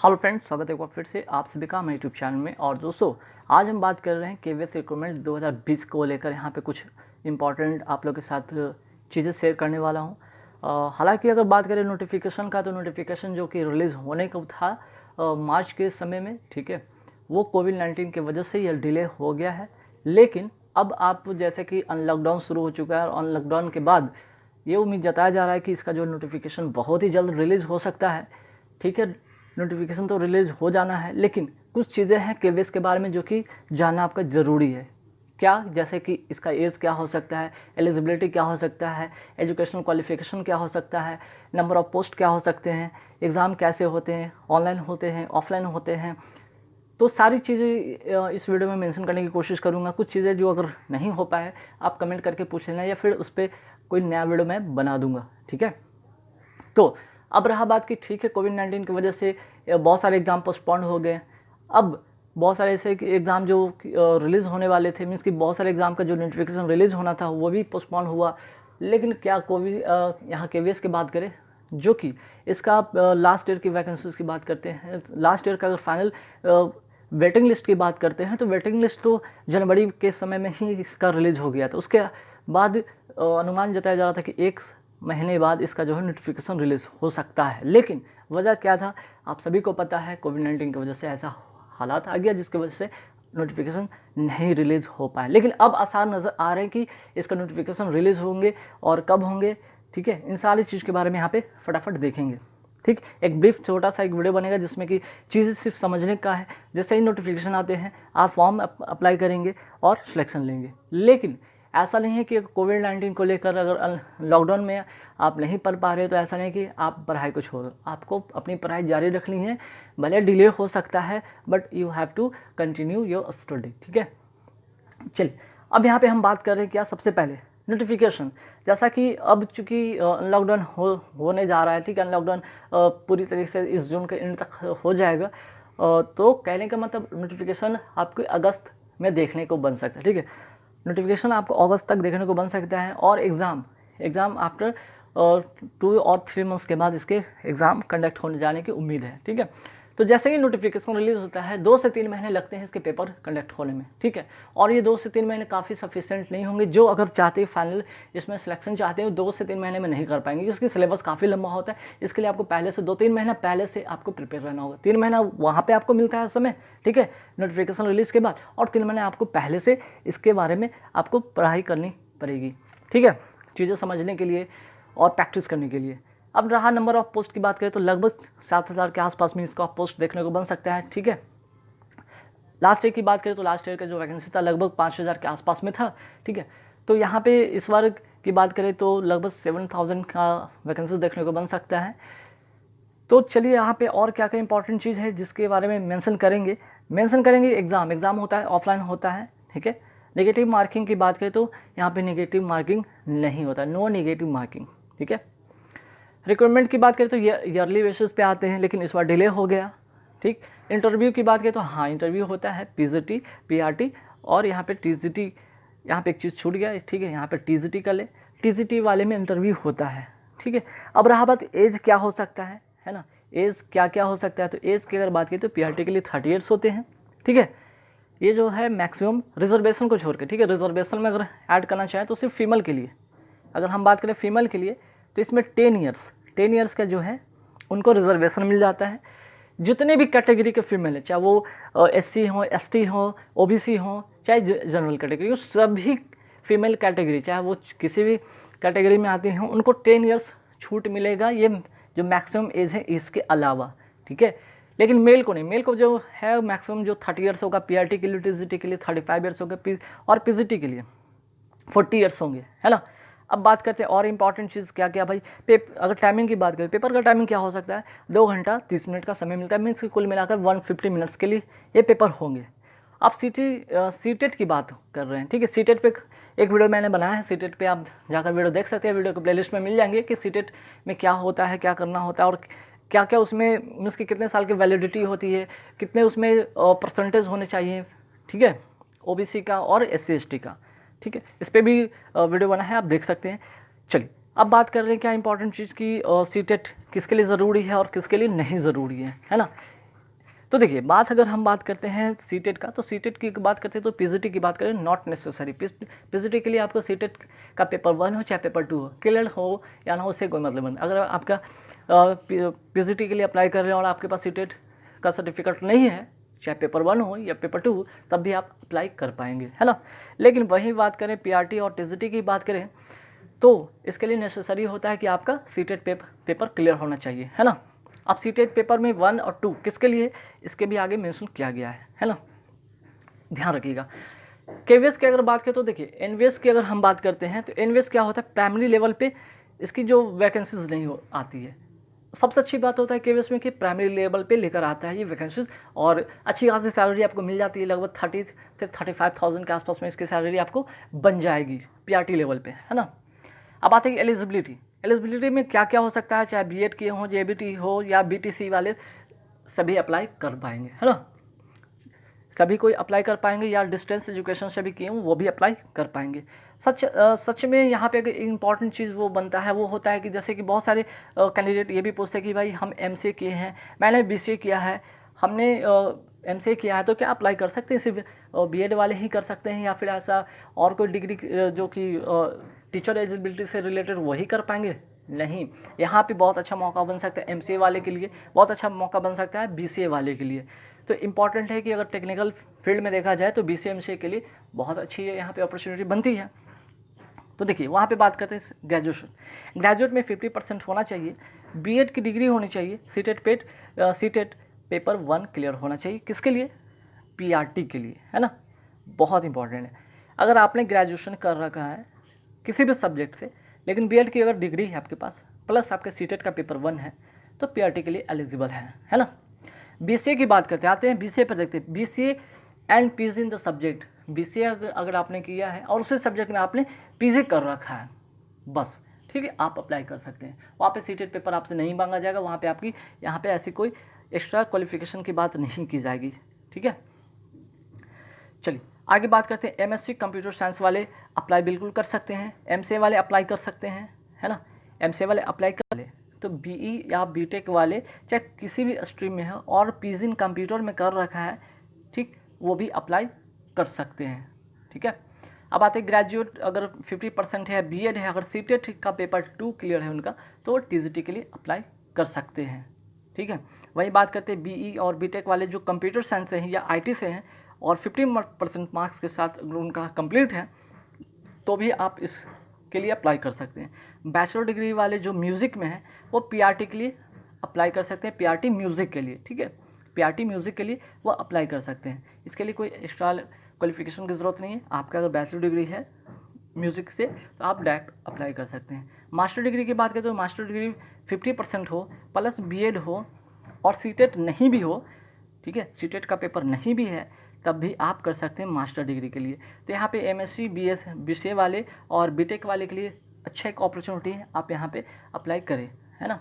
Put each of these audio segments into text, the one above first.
Hello friends, स्वागत है एक बार फिर से आप सभी का हमारे यूट्यूब चैनल में। और दोस्तों, आज हम बात कर रहे हैं केवीएस रिक्रूटमेंट 2020 को लेकर। यहाँ पे कुछ इंपॉर्टेंट आप लोग के साथ चीज़ें शेयर करने वाला हूँ। हालांकि अगर बात करें नोटिफिकेशन का, तो नोटिफिकेशन जो कि रिलीज़ होने को था मार्च के समय में, ठीक है, वो कोविड-19 की वजह से यह डिले हो गया है। लेकिन अब आप जैसे कि अनलॉकडाउन शुरू हो चुका है, और अनलॉकडाउन के बाद ये उम्मीद जताया जा रहा है कि इसका जो नोटिफिकेशन बहुत ही जल्द रिलीज़ हो सकता है। ठीक है, नोटिफिकेशन तो रिलीज़ हो जाना है, लेकिन कुछ चीज़ें हैं केवीएस के बारे में जो कि जानना आपका ज़रूरी है। क्या? जैसे कि इसका एज क्या हो सकता है, एलिजिबिलिटी क्या हो सकता है, एजुकेशनल क्वालिफिकेशन क्या हो सकता है, नंबर ऑफ़ पोस्ट क्या हो सकते हैं, एग्ज़ाम कैसे होते हैं, ऑनलाइन होते हैं, ऑफलाइन होते हैं। तो सारी चीज़ें इस वीडियो में मेंशन करने की कोशिश करूँगा। कुछ चीज़ें जो अगर नहीं हो पाए, आप कमेंट करके पूछ लेना, या फिर उस पर कोई नया वीडियो मैं बना दूँगा। ठीक है, तो अब रहा बात कि ठीक है, कोविड-19 की वजह से बहुत सारे एग्ज़ाम पोस्टपोन्ड हो गए। अब बहुत सारे ऐसे एग्ज़ाम जो रिलीज़ होने वाले थे, मीन्स कि बहुत सारे एग्ज़ाम का जो नोटिफिकेशन रिलीज़ होना था वो भी पोस्टपोन हुआ। लेकिन क्या यहाँ केवीएस की बात करें, जो कि इसका लास्ट ईयर की वैकेंसीज़ की बात करते हैं, लास्ट ईयर का अगर फाइनल वेटिंग लिस्ट की बात करते हैं, तो वेटिंग लिस्ट तो जनवरी के समय में ही इसका रिलीज़ हो गया था। उसके बाद अनुमान जताया जा रहा था कि 1 महीने बाद इसका जो है नोटिफिकेशन रिलीज़ हो सकता है। लेकिन वजह क्या था, आप सभी को पता है, कोविड-19 की वजह से ऐसा हालात आ गया जिसकी वजह से नोटिफिकेशन नहीं रिलीज़ हो पाए। लेकिन अब आसार नज़र आ रहे हैं कि इसका नोटिफिकेशन रिलीज़ होंगे और कब होंगे। ठीक है, इन सारी चीज़ के बारे में यहाँ पे फटाफट देखेंगे। ठीक, एक ब्रीफ छोटा सा एक वीडियो बनेगा जिसमें कि चीज़ें सिर्फ समझने का है। जैसे ही नोटिफिकेशन आते हैं, आप फॉर्म अप्लाई करेंगे और सिलेक्शन लेंगे। लेकिन ऐसा नहीं है कि कोविड-19 को लेकर अगर लॉकडाउन में आप नहीं पढ़ पा रहे हो, तो ऐसा नहीं कि आप पढ़ाई को छोड़ दो। आपको अपनी पढ़ाई जारी रखनी है, भले डिले हो सकता है, but you have to continue your study. ठीक है, चलिए अब यहाँ पे हम बात कर रहे हैं क्या, सबसे पहले नोटिफिकेशन। जैसा कि अब चूँकि लॉकडाउन होने जा रहा है, ठीक है, लॉकडाउन पूरी तरीके से इस जून के एंड तक हो जाएगा। तो कहने का मतलब नोटिफिकेशन आपको अगस्त में देखने को बन सकता है। ठीक है, नोटिफिकेशन आपको अगस्त तक देखने को बन सकता है। और एग्ज़ाम आफ्टर 2 और 3 मंथ्स के बाद इसके एग्ज़ाम कंडक्ट होने जाने की उम्मीद है। ठीक है, तो जैसे ही नोटिफिकेशन रिलीज़ होता है, 2 से 3 महीने लगते हैं इसके पेपर कंडक्ट होने में। ठीक है, और ये 2 से 3 महीने काफ़ी सफिशिएंट नहीं होंगे। जो अगर चाहते हैं फाइनल इसमें सिलेक्शन चाहते हैं, 2 से 3 महीने में नहीं कर पाएंगे, क्योंकि सिलेबस काफ़ी लंबा होता है। इसके लिए आपको पहले से 2-3 महीना पहले से आपको प्रिपेयर रहना होगा। 3 महीना वहाँ पर आपको मिलता है समय, ठीक है, नोटिफिकेशन रिलीज़ के बाद, और 3 महीने आपको पहले से इसके बारे में आपको पढ़ाई करनी पड़ेगी। ठीक है, चीज़ें समझने के लिए और प्रैक्टिस करने के लिए। अब रहा नंबर ऑफ पोस्ट की बात करें, तो लगभग 7,000 के आसपास में इसका पोस्ट देखने को बन सकता है। ठीक है, लास्ट ईयर की बात करें तो लास्ट ईयर का जो वैकेंसी था लगभग 5,000 के आसपास में था। ठीक है, तो यहाँ पे इस बार की बात करें तो लगभग 7,000 का वैकेंसी देखने को बन सकता है। तो चलिए यहाँ पे और क्या क्या इंपॉर्टेंट चीज़ है जिसके बारे में मेंशन करेंगे। एग्ज़ाम होता है, ऑफलाइन होता है। ठीक है, नेगेटिव मार्किंग की बात करें तो यहाँ पे नेगेटिव मार्किंग नहीं होता, नो नेगेटिव मार्किंग। ठीक है, रिक्वायरमेंट की बात करें तो ईयरली बेसिस पे आते हैं, लेकिन इस बार डिले हो गया। ठीक, इंटरव्यू की बात करें तो हाँ, इंटरव्यू होता है, पीजीटी, पीआरटी, और यहाँ पे टीजीटी। यहाँ पे एक चीज़ छूट गया, ठीक है, यहाँ पे टीजीटी का ले, टीजीटी वाले में इंटरव्यू होता है। ठीक है, अब रहा बात एज क्या हो सकता है ना, एज क्या क्या हो सकता है। तो एज की अगर बात करें तो पीआरटी के लिए 30 ईयर्स होते हैं। ठीक है, ये जो है मैक्सिमम रिजर्वेशन को छोड़ के। ठीक है, रिजर्वेशन में अगर ऐड करना चाहें तो सिर्फ फीमेल के लिए, अगर हम बात करें फीमेल के लिए, तो इसमें 10 ईयर्स का जो है उनको रिजर्वेशन मिल जाता है। जितने भी कैटेगरी के फीमेल है, चाहे वो एससी हो, एसटी हो, ओबीसी हो, चाहे जनरल कैटेगरी हो, सभी फीमेल कैटेगरी चाहे वो किसी भी कैटेगरी में आती हों, उनको 10 ईयर्स छूट मिलेगा, ये जो मैक्सिमम एज है इसके अलावा। ठीक है, लेकिन मेल को नहीं, मेल को जो है मैक्सिमम जो 30 ईयर्स होगा पीआरटी के लिए, टीजीटी के लिए 35 ईयर्स होगा, और पीजीटी के लिए 40 ईयर्स होंगे, है ना। अब बात करते हैं और इम्पॉर्टेंट चीज़ क्या क्या भाई। अगर टाइमिंग की बात करें, पेपर का टाइमिंग क्या हो सकता है, 2 घंटा 30 मिनट का समय मिलता है, मीन्स कुल मिलाकर 150 मिनट्स के लिए ये पेपर होंगे। आप सीटेट की बात कर रहे हैं, ठीक है, सीटेट पे एक वीडियो मैंने बनाया है, सीटेट पे आप जाकर वीडियो देख सकते हैं, वीडियो को प्लेलिस्ट में मिल जाएंगे कि सीटेट में क्या होता है, क्या करना होता है, और क्या क्या उसमें मीन्स की कितने साल की वैलिडिटी होती है, कितने उसमें परसेंटेज होने चाहिए। ठीक है, ओबीसी का और एससी एसटी का। ठीक है, इस पर भी वीडियो बना है, आप देख सकते हैं। चलिए अब बात कर रहे हैं क्या इंपॉर्टेंट चीज़ की, सीटेट किसके लिए ज़रूरी है और किसके लिए नहीं ज़रूरी है ना। तो देखिए बात अगर हम बात करते हैं सीटेट का, तो सीटेट की बात करते हैं तो पीजीटी की बात करें, नॉट नेसेसरी। पीजीटी के लिए आपको सीटेट का पेपर 1 हो चाहे पेपर 2 हो, क्लियर हो या ना हो, उससे कोई मतलब नहीं। अगर आपका पीजीटी के लिए अप्लाई कर रहे हैं और आपके पास सीटेट का सर्टिफिकेट नहीं है, चाहे पेपर 1 हो या पेपर 2 हो, तब भी आप अप्लाई कर पाएंगे, है ना। लेकिन वही बात करें पीआरटी और टीजीटी की बात करें, तो इसके लिए नेसेसरी होता है कि आपका सीटेट पेपर क्लियर होना चाहिए, है ना। अब सीटेट पेपर में 1 और 2 किसके लिए, इसके भी आगे मेंशन किया गया है ना, ध्यान रखिएगा। केवीएस की अगर बात करें तो देखिए एनवीएस की अगर हम बात करते हैं तो एनवीएस क्या होता है, प्राइमरी लेवल पे इसकी जो वैकेंसीज नहीं आती है। सबसे अच्छी बात होता है केवीएस में कि प्राइमरी लेवल पे लेकर आता है ये वैकेंसीज, और अच्छी खासी सैलरी आपको मिल जाती है, लगभग 30 से 35,000 के आसपास में इसकी सैलरी आपको बन जाएगी पीआरटी लेवल पे, है ना। अब आते हैं एलिजिबिलिटी। एलिजिबिलिटी में क्या क्या हो सकता है, चाहे बीएड किए हों, जेबीटी हो या बीटीसी वाले, सभी अप्लाई कर पाएंगे, है ना। सभी कोई अप्लाई कर पाएंगे, या डिस्टेंस एजुकेशन से भी किए हों वो भी अप्लाई कर पाएंगे। सच में यहाँ पे एक इम्पॉर्टेंट चीज़ वो बनता है, वो होता है कि जैसे कि बहुत सारे कैंडिडेट ये भी पूछते हैं कि भाई हम एमसीए किए हैं, मैंने बीसीए किया है, हमने एमसीए किया है, तो क्या अप्लाई कर सकते हैं, सिर्फ बीएड वाले ही कर सकते हैं या फिर ऐसा और कोई डिग्री जो कि टीचर एलिजिबिलिटी से रिलेटेड वही कर पाएंगे? नहीं, यहाँ पे बहुत अच्छा मौका बन सकता है एमसीए वाले के लिए, बहुत अच्छा मौका बन सकता है बीसीए वाले के लिए। तो इम्पॉर्टेंट है कि अगर टेक्निकल फील्ड में देखा जाए तो बीसीए एमसीए के लिए बहुत अच्छी है, यहाँ पे अपॉर्चुनिटी बनती है। तो देखिए वहाँ पे बात करते हैं ग्रेजुएशन। ग्रेजुएट में 50% होना चाहिए, बीएड की डिग्री होनी चाहिए, सीटेट पेपर 1 क्लियर होना चाहिए। किसके लिए? पीआरटी के लिए, है ना, बहुत इंपॉर्टेंट है। अगर आपने ग्रेजुएशन कर रखा है किसी भी सब्जेक्ट से, लेकिन बीएड की अगर डिग्री है आपके पास, प्लस आपके सीटेट का पेपर 1 है, तो पीआरटी के लिए एलिजिबल है ना। बीसीए की बात करते हैं, आते हैं बीसीए पर देखते हैं। BCA and PG in the subject, BCA अगर आपने किया है और उसी सब्जेक्ट में आपने पीजी कर रखा है, बस ठीक है, आप अप्लाई कर सकते हैं। वहाँ पे सीटेट पेपर आपसे नहीं मांगा जाएगा, वहाँ पे आपकी यहाँ पे ऐसी कोई एक्स्ट्रा क्वालिफिकेशन की बात नहीं की जाएगी, ठीक है। चलिए आगे बात करते हैं। एमएससी कंप्यूटर साइंस वाले अप्लाई बिल्कुल कर सकते हैं, एमसीए वाले अप्लाई कर सकते हैं, है ना। एमसीए वाले अप्लाई कर ले तो बीई या बीटेक वाले चाहे किसी भी स्ट्रीम में हो और पीजी इन कंप्यूटर में कर रखा है, ठीक, वो भी अप्लाई कर सकते हैं, ठीक है। अब आते हैं ग्रेजुएट, अगर 50% है, बीएड है, अगर सीटेट का पेपर 2 क्लियर है उनका, तो वो टीजीटी के लिए अप्लाई कर सकते हैं, ठीक है। वही बात करते हैं बीई और बीटेक वाले जो कंप्यूटर साइंस से हैं या आईटी से हैं और 50% मार्क्स के साथ अगर उनका कंप्लीट है, तो भी आप इसके लिए अप्लाई कर सकते हैं। बैचलर डिग्री वाले जो म्यूज़िक में हैं वो पीआरटी के लिए अप्लाई कर सकते हैं, पीआरटी म्यूज़िक के लिए, ठीक है, पीआरटी म्यूज़िक के लिए वो अप्लाई कर सकते हैं। इसके लिए कोई एक्स्ट्रा क्वालिफिकेशन की ज़रूरत नहीं है, आपका अगर बैचलर डिग्री है म्यूज़िक से तो आप डायरेक्ट अप्लाई कर सकते हैं। मास्टर डिग्री की बात करें तो मास्टर डिग्री 50% हो, प्लस बीएड हो और सीटेट नहीं भी हो, ठीक है, सीटेट का पेपर नहीं भी है, तब भी आप कर सकते हैं मास्टर डिग्री के लिए। तो यहाँ पे एमएससी बीसीए वाले और बीटेक वाले के लिए अच्छा एक अपॉर्चुनिटी है, आप यहाँ पे अप्लाई करें, है ना।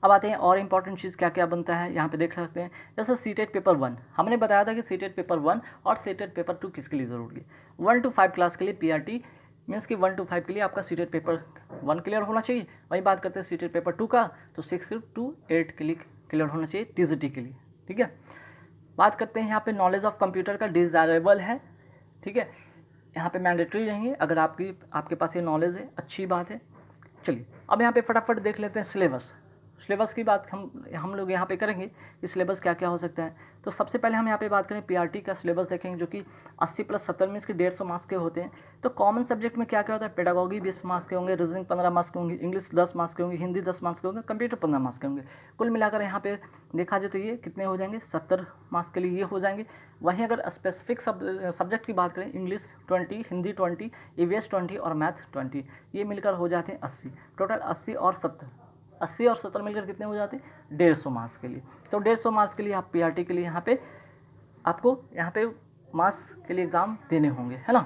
अब आते हैं और इम्पॉर्टेंट चीज़ क्या क्या बनता है, यहाँ पे देख सकते हैं। जैसे सीटेट पेपर 1 हमने बताया था कि सीटेट पेपर 1 और सीटेट पेपर 2 किसके लिए ज़रूरी है। 1 to 5 क्लास के लिए पीआरटी मीन्स कि 1 to 5 के लिए आपका सीटेट पेपर 1 क्लियर होना चाहिए। वही बात करते हैं सीटेट पेपर 2 का, तो 6 to 8 के लिए क्लियर होना चाहिए टीजीटी के लिए, ठीक है। बात करते हैं यहाँ पे नॉलेज ऑफ कंप्यूटर का डिज़ायरेबल है, ठीक है, यहाँ पे मैंडेटरी नहीं है, अगर आपके पास ये नॉलेज है अच्छी बात है। चलिए अब यहाँ पे फटाफट देख लेते हैं सिलेबस की बात हम लोग यहाँ पे करेंगे कि सिलेबस क्या क्या हो सकता है। तो सबसे पहले हम यहाँ पे बात करें पीआरटी का सिलेबस देखेंगे, जो कि 80 + 70 मीन्स के 150 मार्क्स के होते हैं। तो कॉमन सब्जेक्ट में क्या क्या होता है, पेडागोगी 20 मार्क्स के होंगे, रीजनिंग 15 मार्क्स के होंगे, इंग्लिश 10 मार्क्स के होंगे, हिंदी 10 मार्क्स के होंगे, कंप्यूटर 15 मार्क्स के होंगे। कुल मिलाकर यहाँ पे देखा जाए तो ये कितने हो जाएंगे, 70 मार्क्स के लिए ये हो जाएंगे। वहीं अगर स्पेसिफिक सब्जेक्ट की बात करें, इंग्लिश 20, हिंदी 20, ईवीएस 20 और मैथ 20, ये मिलकर हो जाते हैं 80। टोटल 80 और 70 मिलकर कितने हो जाते हैं, 150 मार्क्स के लिए। तो 150 मार्क्स के लिए आप पीआरटी के लिए आपको यहाँ पे मार्क्स के लिए एग्ज़ाम देने होंगे, है ना।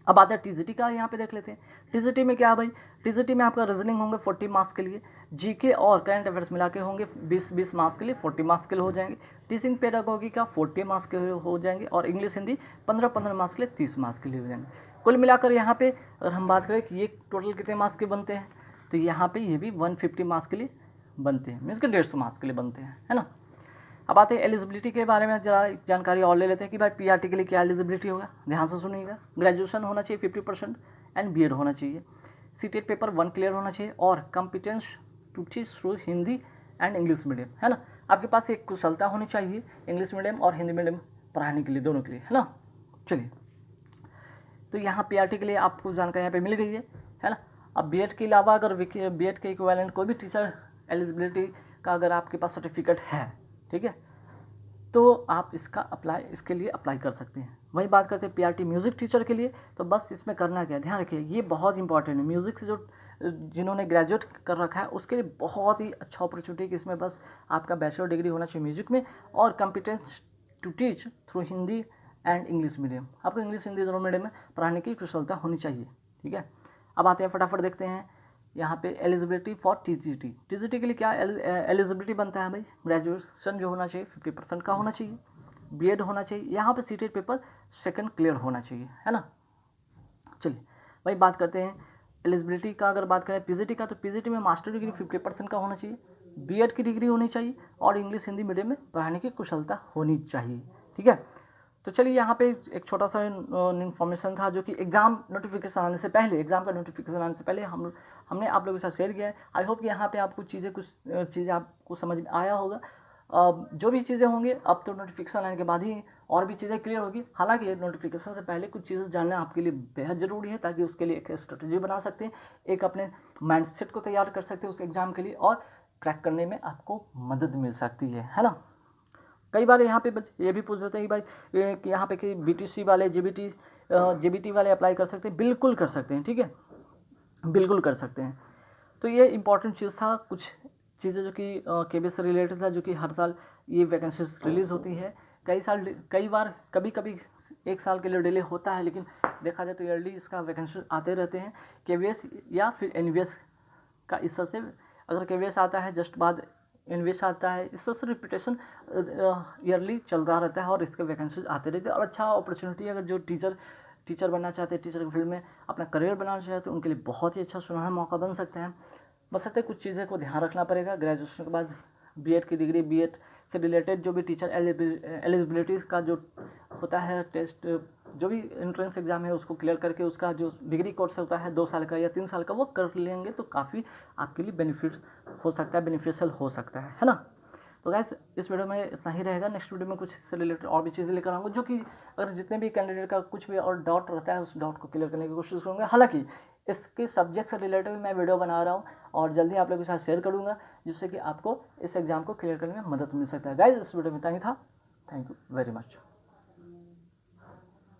अब आता है टीजीटी का, यहाँ पे देख लेते हैं। टीजीटी में क्या है भाई, टीजीटी में आपका रीजनिंग होंगे 40 मार्क्स के लिए, जीके और करंट अफेयर्स मिला के होंगे 20 मार्क्स के लिए, 40 मार्क्स के लिए हो जाएंगे। टीचिंग पेडागोगी का 40 मार्क्स के हो जाएंगे और इंग्लिश हिंदी 15 मार्क्स के लिए 30 मार्क्स के लिए हो जाएंगे। कुल मिलाकर यहाँ पे अगर हम बात करें कि ये टोटल कितने मार्क्स के बनते हैं, तो यहाँ पे ये भी 150 मार्क्स के लिए बनते हैं, मीन्स के 150 मार्क्स के लिए बनते हैं, है ना। अब आते हैं एलिजिबिलिटी के बारे में, जरा जानकारी और ले लेते हैं कि भाई पीआरटी के लिए क्या एलिजिबिलिटी होगा। ध्यान से सुनिएगा, ग्रेजुएशन होना चाहिए 50% एंड बीएड होना चाहिए, सीटेट पेपर 1 क्लियर होना चाहिए और competence to teach through Hindi and English medium, है ना। आपके पास एक कुशलता होनी चाहिए इंग्लिश मीडियम और हिंदी मीडियम पढ़ाने के लिए, दोनों के लिए, है ना। चलिए, तो यहाँ पीआरटी के लिए आपको जानकारी यहाँ पे मिल गई है ना। अब बीएड के अलावा अगर बीएड के इक्विवेलेंट कोई भी टीचर एलिजिबिलिटी का अगर आपके पास सर्टिफिकेट है, ठीक है, तो आप इसके लिए अप्लाई कर सकते हैं। वही बात करते हैं पीआरटी म्यूज़िक टीचर के लिए, तो बस इसमें करना क्या है, ध्यान रखिए, ये बहुत इंपॉर्टेंट है। म्यूज़िक से जो जिन्होंने ग्रेजुएट कर रखा है उसके लिए बहुत ही अच्छा अपॉर्चुनिटी है कि इसमें बस आपका बैचलर डिग्री होना चाहिए म्यूजिक में और competence to teach through Hindi and English medium. आपको इंग्लिश हिंदी दोनों मीडियम में पढ़ाने की कुशलता होनी चाहिए, ठीक है। अब आते हैं फटाफट देखते हैं यहाँ पे एलिजिबिलिटी फॉर टीजीटी। टीजीटी के लिए क्या एलिजिबिलिटी बनता है भाई, ग्रेजुएशन जो होना चाहिए 50% का होना चाहिए, बीएड होना चाहिए, यहाँ पे सीटेट पेपर 2 क्लियर होना चाहिए, है ना। चलिए भाई बात करते हैं एलिजिबिलिटी का। अगर बात करें पीजीटी का, तो पीजीटी में मास्टर डिग्री 50% का होना चाहिए, बीएड की डिग्री होनी चाहिए और इंग्लिश हिंदी मीडियम में पढ़ाने की कुशलता होनी चाहिए, ठीक है। तो चलिए यहाँ पे एक छोटा सा इन्फॉर्मेशन था जो कि एग्ज़ाम नोटिफिकेशन आने से पहले, एग्ज़ाम का नोटिफिकेशन आने से पहले हमने आप लोगों के साथ शेयर किया है। आई होप कि यहाँ पे आपको कुछ चीज़ें आपको समझ में आया होगा। जो भी चीज़ें होंगी अब तो नोटिफिकेशन आने के बाद ही और भी चीज़ें क्लियर होगी। हालांकि नोटिफिकेशन से पहले कुछ चीज़ें जानना आपके लिए बेहद ज़रूरी है, ताकि उसके लिए एक स्ट्रेटजी बना सकते हैं, एक अपने माइंडसेट को तैयार कर सकते हैं उस एग्ज़ाम के लिए, और क्रैक करने में आपको मदद मिल सकती है ना। कई बार यहाँ पे ये भी पूछ देते हैं कि भाई कि यहाँ पे कि बीटीसी वाले जेबीटी वाले अप्लाई कर सकते हैं। बिल्कुल कर सकते हैं, ठीक है, बिल्कुल कर सकते हैं। तो ये इंपॉर्टेंट चीज़ था, कुछ चीज़ें जो कि केबीएस से रिलेटेड था, जो कि हर साल ये वैकेंसीज रिलीज़ होती है। कई बार कभी 1 साल के लिए डिले होता है, लेकिन देखा जाए तो ईयरली इसका वैकेंसी आते रहते हैं, केबीएस या फिर एनवीएस का। इस तरह से अगर केबीएस आता है जस्ट बाद एनवीएस आता है, इस तरह से रिपीटेशन ईयरली चल रहा रहता है और इसके वैकेंसीज आते रहते हैं। और अच्छा अपॉर्चुनिटी, अगर जो टीचर बनना चाहते हैं, टीचर की फील्ड में अपना करियर बनाना चाहते हैं, उनके लिए बहुत ही अच्छा सुनहरा मौका बन सकता है। बशर्ते कुछ चीज़ें को ध्यान रखना पड़ेगा। ग्रेजुएशन के बाद बीएड की डिग्री, बीएड से रिलेटेड जो भी टीचर एलिजिबिलिटीज़ का जो होता है टेस्ट, जो भी एंट्रेंस एग्जाम है उसको क्लियर करके उसका जो डिग्री कोर्स होता है 2 साल का या 3 साल का, वो कर लेंगे तो काफ़ी आपके लिए बेनिफिट हो सकता है, बेनिफिशियल हो सकता है ना। तो गाइस इस वीडियो में इतना ही रहेगा। नेक्स्ट वीडियो में कुछ इससे रिलेटेड और भी चीज़ें लेकर आऊँगा, जो कि अगर जितने भी कैंडिडेट का कुछ भी और डाउट रहता है उस डाउट को क्लियर करने की कोशिश करूँगा। हालांकि इसके सब्जेक्ट से रिलेटेड भी मैं वीडियो बना रहा हूँ और जल्दी आप लोगों के साथ शेयर करूँगा, जिससे कि आपको इस एग्ज़ाम को क्लियर करने में मदद मिल सकता है। गाइस इस वीडियो में इतना ही था। Thank you very much.